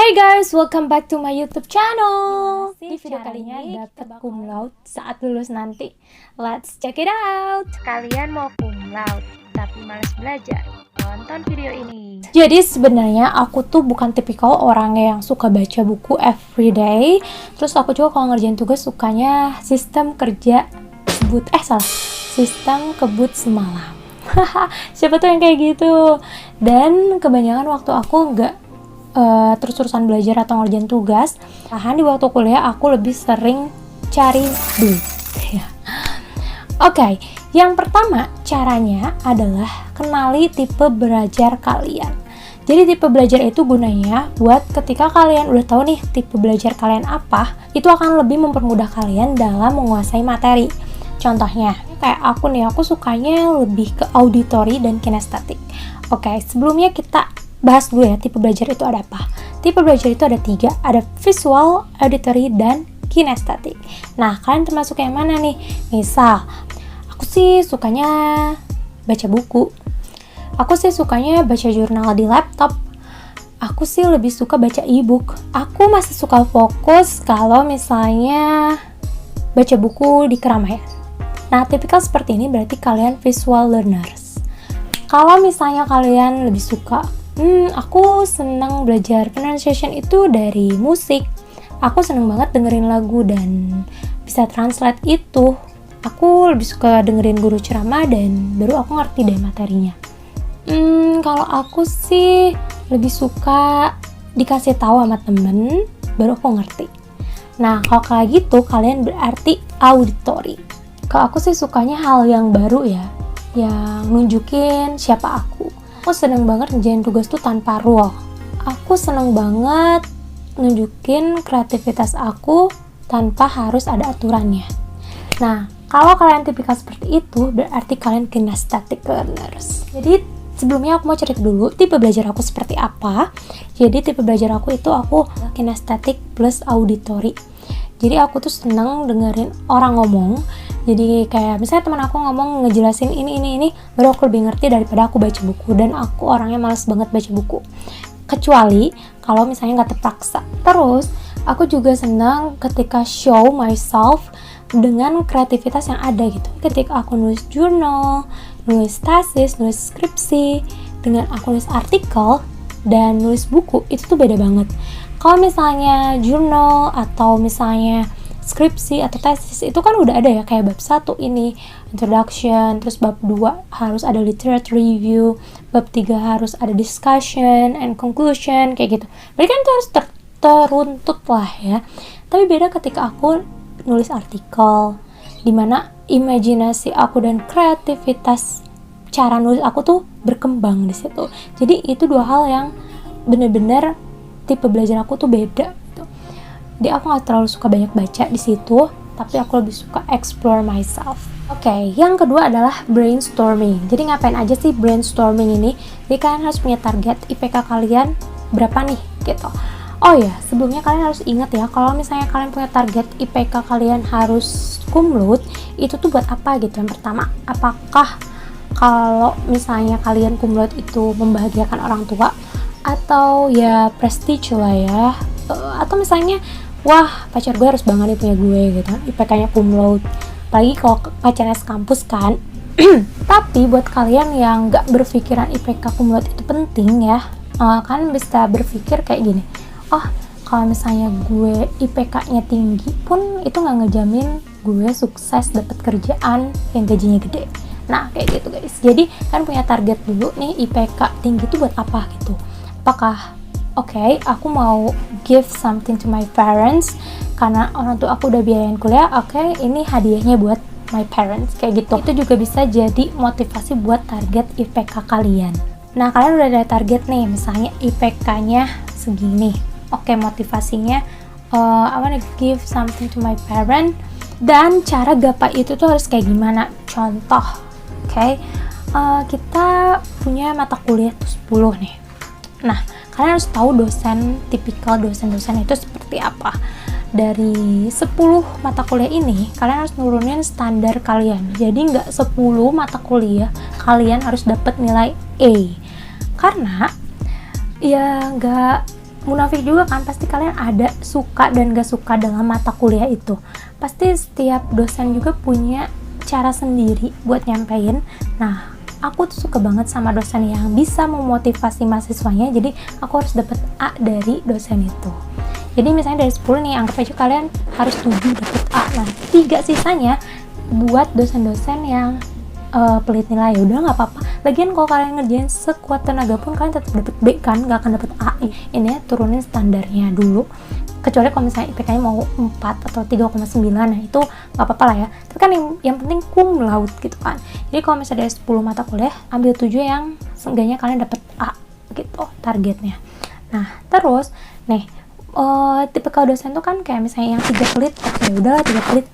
Hey guys, welcome back to my YouTube channel. Di video kali ini dapat cum laude saat lulus nanti. Let's check it out. Kalian mau cum laude tapi males belajar? Tonton video ini. Jadi sebenarnya aku tuh bukan tipikal orang yang suka baca buku everyday. Terus aku juga kalau ngerjain tugas sukanya sistem kebut semalam. Siapa tuh yang kayak gitu? Dan kebanyakan waktu aku nggak terus-terusan belajar atau ngerjain tugas, di waktu kuliah aku lebih sering cari duit. Oke, yang pertama caranya adalah kenali tipe belajar kalian. Jadi tipe belajar itu gunanya buat ketika kalian udah tahu nih tipe belajar kalian apa, itu akan lebih mempermudah kalian dalam menguasai materi. Contohnya, kayak aku nih, aku sukanya lebih ke auditory dan kinestetik. Oke, sebelumnya kita bahas dulu ya, tipe belajar itu ada apa. Tipe belajar itu ada 3, ada visual, auditory, dan kinestetik. Nah, kalian termasuk yang mana nih? Misal, aku sih sukanya baca buku. Aku sih sukanya baca jurnal di laptop. Aku sih lebih suka baca e-book. Aku masih suka fokus kalau misalnya baca buku di keramaian. Nah, tipikal seperti ini berarti kalian visual learners. Kalau misalnya kalian lebih suka aku senang belajar pronunciation itu dari musik. Aku senang banget dengerin lagu dan bisa translate itu. Aku lebih suka dengerin guru ceramah dan baru aku ngerti deh materinya. Kalau aku sih lebih suka dikasih tahu sama temen, baru aku ngerti. Nah, kalau kayak gitu kalian berarti auditory. Kalau aku sih sukanya hal yang baru ya, yang nunjukin siapa aku. Aku seneng banget ngerjain tugas tuh tanpa rule. Aku seneng banget nunjukin kreativitas aku tanpa harus ada aturannya. Nah, kalau kalian tipikal seperti itu, berarti kalian kinesthetic learners. Jadi, sebelumnya aku mau cerita dulu tipe belajar aku seperti apa. Jadi, tipe belajar aku itu aku kinesthetic plus auditory. Jadi, aku tuh seneng dengerin orang ngomong. Jadi kayak misalnya teman aku ngomong ngejelasin ini, baru aku lebih ngerti daripada aku baca buku. Dan aku orangnya malas banget baca buku, kecuali kalau misalnya nggak terpaksa. Terus aku juga senang ketika show myself dengan kreativitas yang ada gitu. Ketika aku nulis jurnal, nulis tesis, nulis skripsi, dengan aku nulis artikel dan nulis buku, itu tuh beda banget. Kalau misalnya jurnal atau misalnya skripsi atau tesis itu kan udah ada ya, kayak bab 1 ini introduction, terus bab 2 harus ada literature review, bab 3 harus ada discussion and conclusion, kayak gitu. Berarti kan itu harus teruntut lah ya. Tapi beda ketika aku nulis artikel, dimana imajinasi aku dan kreativitas cara nulis aku tuh berkembang di situ. Jadi itu dua hal yang bener-bener tipe belajar aku tuh beda. Jadi aku gak terlalu suka banyak baca di situ, tapi aku lebih suka explore myself. Oke, yang kedua adalah brainstorming. Jadi ngapain aja sih brainstorming ini? Jadi kalian harus punya target IPK kalian berapa nih, gitu. Oh ya, sebelumnya kalian harus ingat ya, kalau misalnya kalian punya target IPK kalian harus cum laude, itu tuh buat apa gitu. Yang pertama, apakah kalau misalnya kalian cum laude itu membahagiakan orang tua, atau ya prestige lah ya, atau misalnya wah, pacar gue harus bangga nih punya gue gitu, IPK-nya cum laude. Apalagi kalau pacarnya sekampus kan. Tapi buat kalian yang gak berpikiran IPK cum laude itu penting ya, kalian bisa berpikir kayak gini, oh kalau misalnya gue IPK-nya tinggi pun itu gak ngejamin gue sukses dapet kerjaan yang gajinya gede. Nah kayak gitu guys. Jadi kalian punya target dulu nih, IPK tinggi itu buat apa gitu. Apakah Oke, aku mau give something to my parents karena orang tua aku udah biayain kuliah. Oke, ini hadiahnya buat my parents, kayak gitu. Itu juga bisa jadi motivasi buat target IPK kalian. Nah, kalian udah ada target nih, misalnya IPK-nya segini. Oke, motivasinya I wanna give something to my parents. Dan cara gapai itu tuh harus kayak gimana? Contoh, oke, kita punya mata kuliah tuh 10 nih. Nah, kalian harus tahu tipikal dosen-dosen itu seperti apa. Dari 10 mata kuliah ini, kalian harus nurunin standar kalian. Jadi nggak 10 mata kuliah kalian harus dapat nilai A. Karena ya nggak munafik juga kan, pasti kalian ada suka dan gak suka dalam mata kuliah itu. Pasti setiap dosen juga punya cara sendiri buat nyampein. Nah, aku tuh suka banget sama dosen yang bisa memotivasi mahasiswanya, jadi aku harus dapet A dari dosen itu. Jadi misalnya dari 10 nih, anggap aja kalian harus 7 dapet A. Nah, 3 sisanya buat dosen-dosen yang pelit nilai. Udah nggak apa-apa, lagian kalau kalian ngerjain sekuat tenaga pun kalian tetap dapet B kan, nggak akan dapet A. Ini ya, turunin standarnya dulu, kecuali kalau misalnya IPK-nya mau 4 atau 3,9, nah itu nggak apa-apa lah ya. Tapi kan yang penting cum laude gitu kan. Jadi kalau misalnya dari 10 mata kuliah, ambil 7 yang seenggaknya kalian dapet A gitu targetnya. Nah, terus nih, tipikal dosen tuh kan kayak misalnya yang 3 pelit, oke udahlah 3 pelit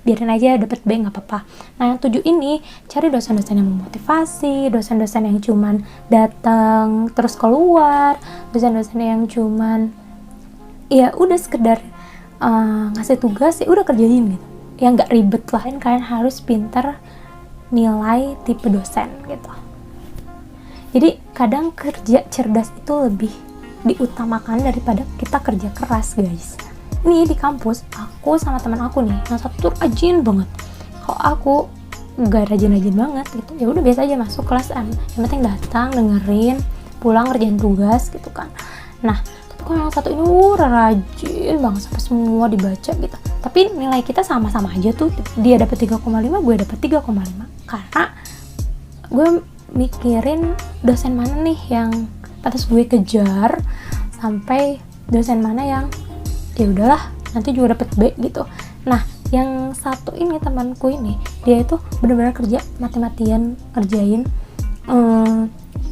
biarin aja dapet B, nggak apa-apa. Nah, yang 7 ini cari dosen-dosen yang memotivasi, dosen-dosen yang cuman datang terus keluar, dosen-dosen yang cuman ya udah sekedar ngasih tugas ya udah kerjain gitu, ya nggak ribet lah. Dan kalian harus pinter nilai tipe dosen gitu. Jadi kadang kerja cerdas itu lebih diutamakan daripada kita kerja keras, guys. Nih di kampus, aku sama teman aku nih, yang satu tuh rajin banget. Kalau aku gak rajin-rajin banget gitu, ya udah biasa aja masuk kelas yang penting datang, dengerin, pulang ngerjain tugas gitu kan. Nah, tapi kalau yang satu ini rajin banget sampai semua dibaca gitu. Tapi nilai kita sama-sama aja tuh, dia dapat 3,5, gue dapat 3,5. Karena gue mikirin dosen mana nih yang pantas gue kejar, sampai dosen mana yang ya udahlah nanti juga dapet B gitu. Nah, yang satu ini temanku ini, dia itu benar-benar kerja mati-matian ngerjain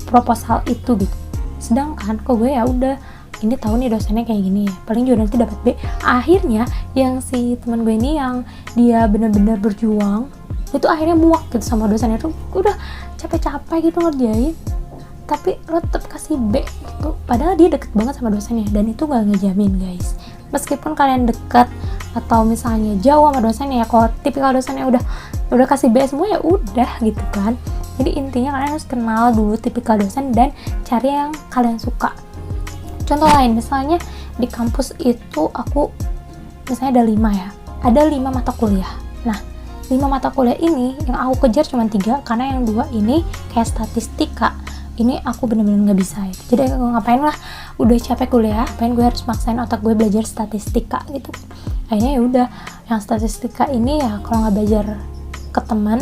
proposal itu gitu. Sedangkan kok gue ya udah ini tahu nih dosennya kayak gini ya, paling juga nanti dapat B. Akhirnya yang si teman gue ini yang dia benar-benar berjuang itu akhirnya muak gitu sama dosennya, tuh udah capek-capek gitu ngerjain tapi lo tetap kasih B gitu, padahal dia deket banget sama dosennya. Dan itu gak ngejamin, guys, meskipun kalian deket atau misalnya jauh sama dosennya, ya kalau tipikal dosennya udah kasih B semua ya udah gitu kan. Jadi intinya kalian harus kenal dulu tipikal dosen dan cari yang kalian suka. Contoh lain, misalnya di kampus itu aku misalnya ada 5 ya, ada 5 mata kuliah. Nah, 5 mata kuliah ini yang aku kejar cuma 3, karena yang 2 ini kayak statistika, ini aku bener-bener gak bisa ya. Jadi aku ngapain lah, udah capek kuliah, ngapain gue harus maksain otak gue belajar statistika gitu. Akhirnya ya udah, yang statistika ini ya kalau nggak belajar ke teman,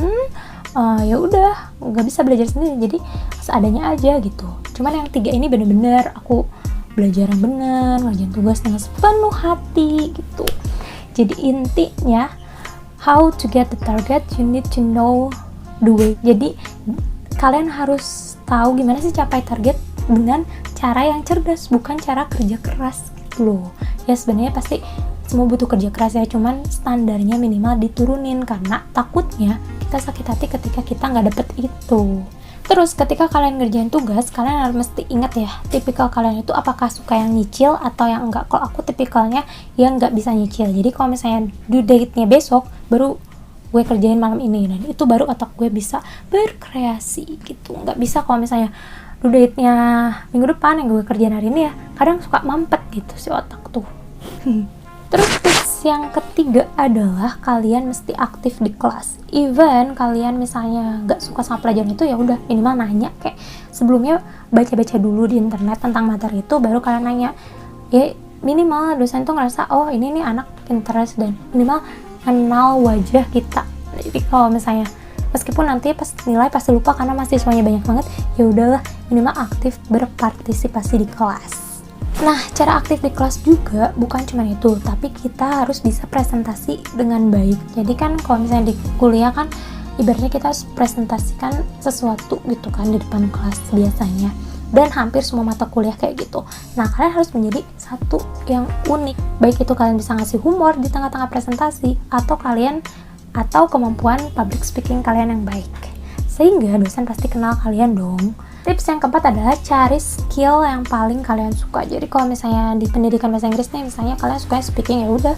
ya udah nggak bisa belajar sendiri, jadi seadanya aja gitu. Cuman yang 3 ini bener-bener aku belajar yang bener, ngerjain tugas dengan sepenuh hati gitu. Jadi intinya, how to get the target, you need to know the way. Jadi kalian harus tahu gimana sih capai target dengan cara yang cerdas, bukan cara kerja keras gitu loh. Ya sebenarnya pasti semua butuh kerja keras ya, cuman standarnya minimal diturunin, karena takutnya kita sakit hati ketika kita nggak dapet itu. Terus ketika kalian ngerjain tugas, kalian harus mesti ingat ya, tipikal kalian itu apakah suka yang nyicil atau yang enggak. Kalau aku tipikalnya yang nggak bisa nyicil, jadi kalau misalnya due date-nya besok baru gue kerjain malam ini, dan itu baru otak gue bisa berkreasi gitu. Nggak bisa kalau misalnya due date-nya minggu depan yang gue kerjain hari ini, ya kadang suka mampet gitu si otak tuh. Terus tips yang ketiga adalah kalian mesti aktif di kelas. Even kalian misalnya nggak suka sama pelajaran itu, ya udah minimal nanya, kayak sebelumnya baca-baca dulu di internet tentang materi itu, baru kalian nanya. Ya minimal dosen tuh ngerasa oh ini nih anak interest, dan minimal kenal wajah kita. Jadi kalau misalnya meskipun nanti pas nilai pasti lupa karena mahasiswanya banyak banget, ya udahlah minimal aktif berpartisipasi di kelas. Nah, cara aktif di kelas juga bukan cuma itu, tapi kita harus bisa presentasi dengan baik. Jadi kan kalau misalnya di kuliah kan ibaratnya kita harus presentasikan sesuatu gitu kan di depan kelas biasanya, dan hampir semua mata kuliah kayak gitu. Nah, kalian harus menjadi satu yang unik, baik itu kalian bisa ngasih humor di tengah-tengah presentasi, atau kemampuan public speaking kalian yang baik, sehingga dosen pasti kenal kalian dong. Tips yang keempat adalah cari skill yang paling kalian suka. Jadi kalau misalnya di pendidikan bahasa Inggris nih, misalnya kalian suka speaking, ya udah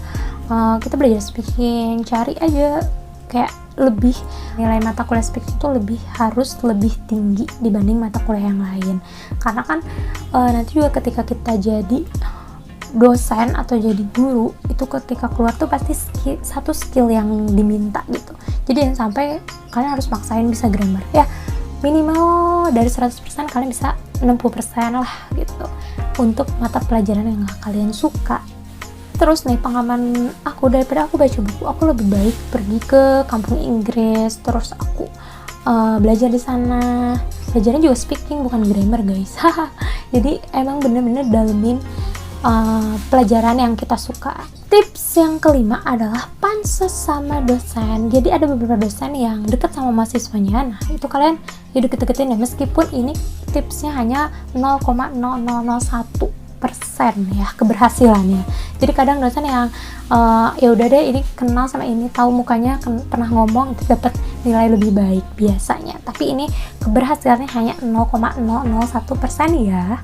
kita belajar speaking, cari aja kayak lebih nilai mata kuliah speaking itu harus lebih tinggi dibanding mata kuliah yang lain. Karena kan nanti juga ketika kita jadi dosen atau jadi guru, itu ketika keluar tuh pasti satu skill yang diminta gitu. Jadi jangan sampai kalian harus maksain bisa grammar. Ya minimal dari 100% kalian bisa 60% lah gitu untuk mata pelajaran yang kalian suka. Terus nih pengalaman aku, daripada aku baca buku, aku lebih baik pergi ke kampung Inggris, terus aku belajar di sana. Belajarnya juga speaking, bukan grammar guys. Jadi emang bener-bener dalemin pelajaran yang kita suka. Tips yang kelima adalah pansos sama dosen. Jadi ada beberapa dosen yang deket sama mahasiswanya. Nah itu kalian ya deket-deketin ya, meskipun ini tipsnya hanya 0,0001% ya keberhasilannya. Jadi kadang dosen yang ya udah deh ini kenal sama ini, tahu mukanya, pernah ngomong, itu dapat nilai lebih baik biasanya. Tapi ini keberhasilannya hanya 0,001% ya.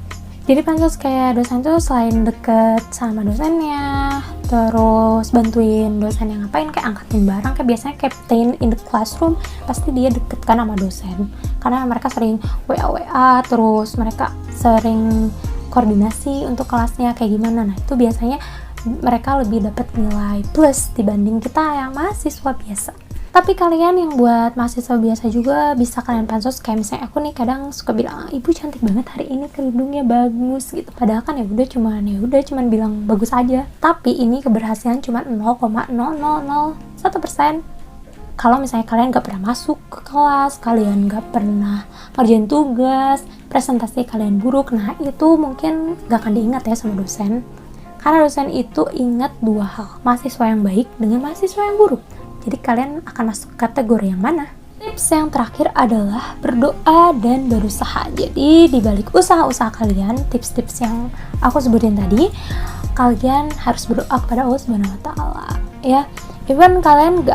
Jadi pansos kayak dosen tuh selain deket sama dosennya, terus bantuin dosen yang ngapain, kayak angkatin barang, kayak biasanya captain in the classroom, pasti dia deket kan sama dosen. Karena mereka sering WA, terus mereka sering koordinasi untuk kelasnya kayak gimana. Nah itu biasanya mereka lebih dapat nilai plus dibanding kita yang mahasiswa biasa. Tapi kalian yang buat mahasiswa biasa juga bisa kalian pansos. Kayak misalnya aku nih kadang suka bilang, ibu cantik banget hari ini, kerudungnya bagus gitu. Padahal kan ya udah cuman bilang bagus aja. Tapi ini keberhasilan cuma 0,0001%. Kalau misalnya kalian gak pernah masuk ke kelas, kalian gak pernah ngerjain tugas, presentasi kalian buruk, nah itu mungkin gak akan diingat ya sama dosen. Karena dosen itu ingat dua hal, mahasiswa yang baik dengan mahasiswa yang buruk. Jadi kalian akan masuk kategori yang mana? Tips yang terakhir adalah berdoa dan berusaha. Jadi dibalik usaha-usaha kalian, tips-tips yang aku sebutin tadi, kalian harus berdoa kepada Allah Subhanahu wa Ta'ala. Ya, even kalian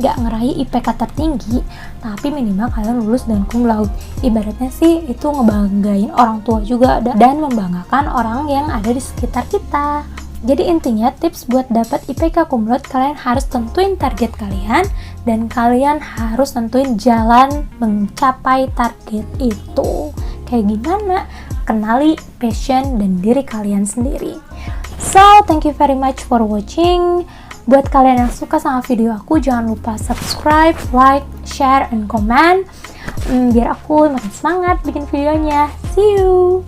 gak ngeraih IPK tertinggi, tapi minimal kalian lulus dan cum laude. Ibaratnya sih itu ngebanggain orang tua juga dan membanggakan orang yang ada di sekitar kita. Jadi intinya tips buat dapat IPK cum laude, kalian harus tentuin target kalian dan kalian harus tentuin jalan mencapai target itu. Kayak gimana? Kenali passion dan diri kalian sendiri. So, thank you very much for watching. Buat kalian yang suka sama video aku, jangan lupa subscribe, like, share, and comment biar aku makin semangat bikin videonya. See you!